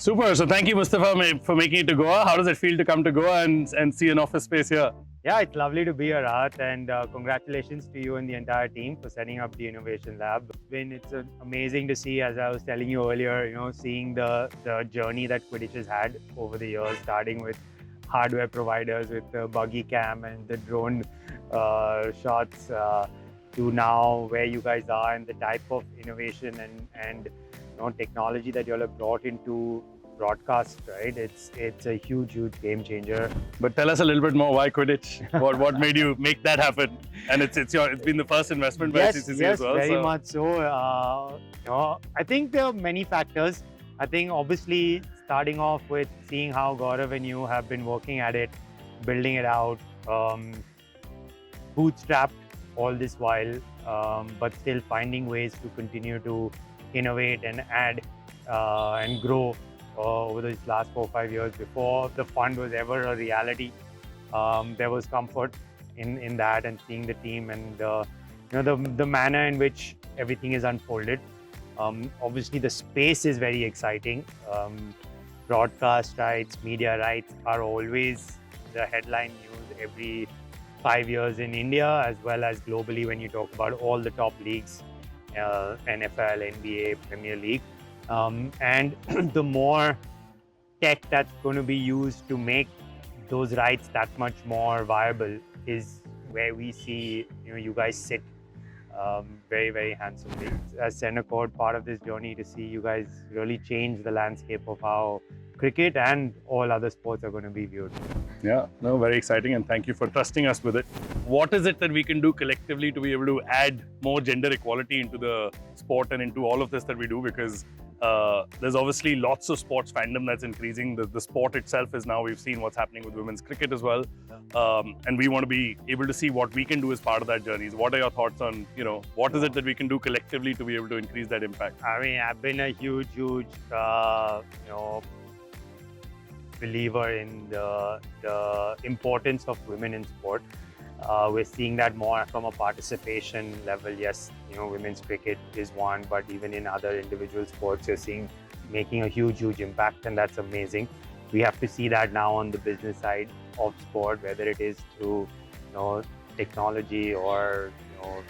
Super. So thank you, Mustafa, for making it to Goa. How does it feel to come to Goa and see an office space here? Yeah, it's lovely to be here, Rahat, and congratulations to you and the entire team for setting up the Innovation Lab. It's amazing to see, as I was telling you earlier, seeing the journey that Quidich has had over the years, starting with hardware providers with the buggy cam and the drone shots, to now where you guys are and the type of innovation and technology that you all have brought into broadcast, right? It's a huge game changer. But tell us a little bit more, why Quidich? What made you make that happen? And it's been the first investment by CCC as well. Very much so. I think there are many factors. I think obviously starting off with seeing how Gaurav and you have been working at it, building it out, bootstrapped all this while, but still finding ways to continue to innovate and add and grow over these last 4 or 5 years. Before the fund was ever a reality, there was comfort in that, and seeing the team and the manner in which everything is unfolded. Obviously the space is very exciting. Broadcast rights, media rights are always the headline news every 5 years in India, as well as globally when you talk about all the top leagues, NFL, NBA, Premier League. And the more tech that's going to be used to make those rights that much more viable is where we see you guys sit very handsomely. As center court, part of this journey to see you guys really change the landscape of how cricket and all other sports are going to be viewed. Yeah, no, very exciting, and thank you for trusting us with it. What is it that we can do collectively to be able to add more gender equality into the sport and into all of this that we do? Because there's obviously lots of sports fandom that's increasing. The sport itself is now, we've seen what's happening with women's cricket as well. And we want to be able to see what we can do as part of that journey. So what are your thoughts on, what is it that we can do collectively to be able to increase that impact? I mean, I've been a huge, believer in the importance of women in sport. We're seeing that more from a participation level. Yes, women's cricket is one, but even in other individual sports, you're making a huge impact, and that's amazing. We have to see that now on the business side of sport, whether it is through technology or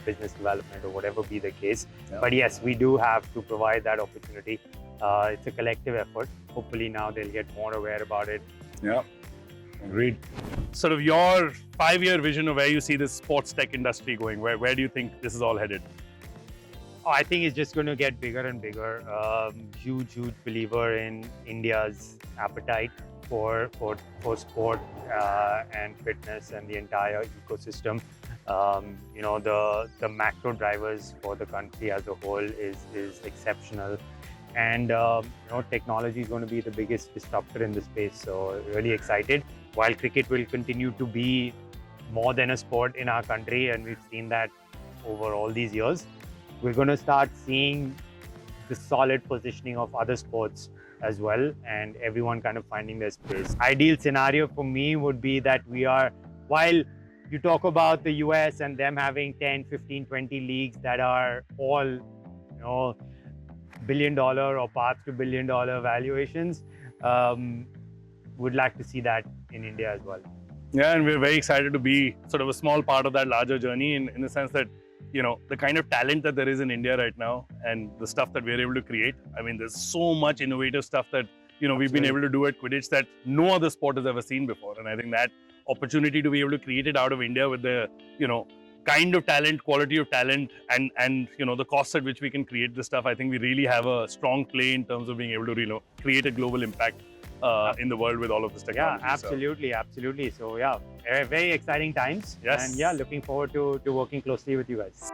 business development or whatever be the case. Yeah. But yes, we do have to provide that opportunity. It's a collective effort. Hopefully now they'll get more aware about it. Yeah, agreed. Sort of your 5-year vision of where you see this sports tech industry going, where do you think this is all headed? I think it's just going to get bigger and bigger. Huge believer in India's appetite for sport and fitness and the entire ecosystem. The macro drivers for the country as a whole is exceptional. And technology is going to be the biggest disruptor in the space, so really excited. While cricket will continue to be more than a sport in our country, and we've seen that over all these years, we're going to start seeing the solid positioning of other sports as well, and everyone kind of finding their space. Ideal scenario for me would be that while you talk about the US and them having 10, 15, 20 leagues that are all, billion-dollar or path to billion-dollar valuations, would like to see that in India as well. Yeah, and we're very excited to be sort of a small part of that larger journey in the sense that, the kind of talent that there is in India right now and the stuff that we're able to create. I mean, there's so much innovative stuff that, we've been able to do at Quidich that no other sport has ever seen before. And I think that opportunity to be able to create it out of India with the, kind of talent, quality of talent, and the cost at which we can create this stuff, I think we really have a strong play in terms of being able to create a global impact in the world with all of this technology. Yeah, absolutely. So yeah, very exciting times. Yes. And yeah, looking forward to working closely with you guys.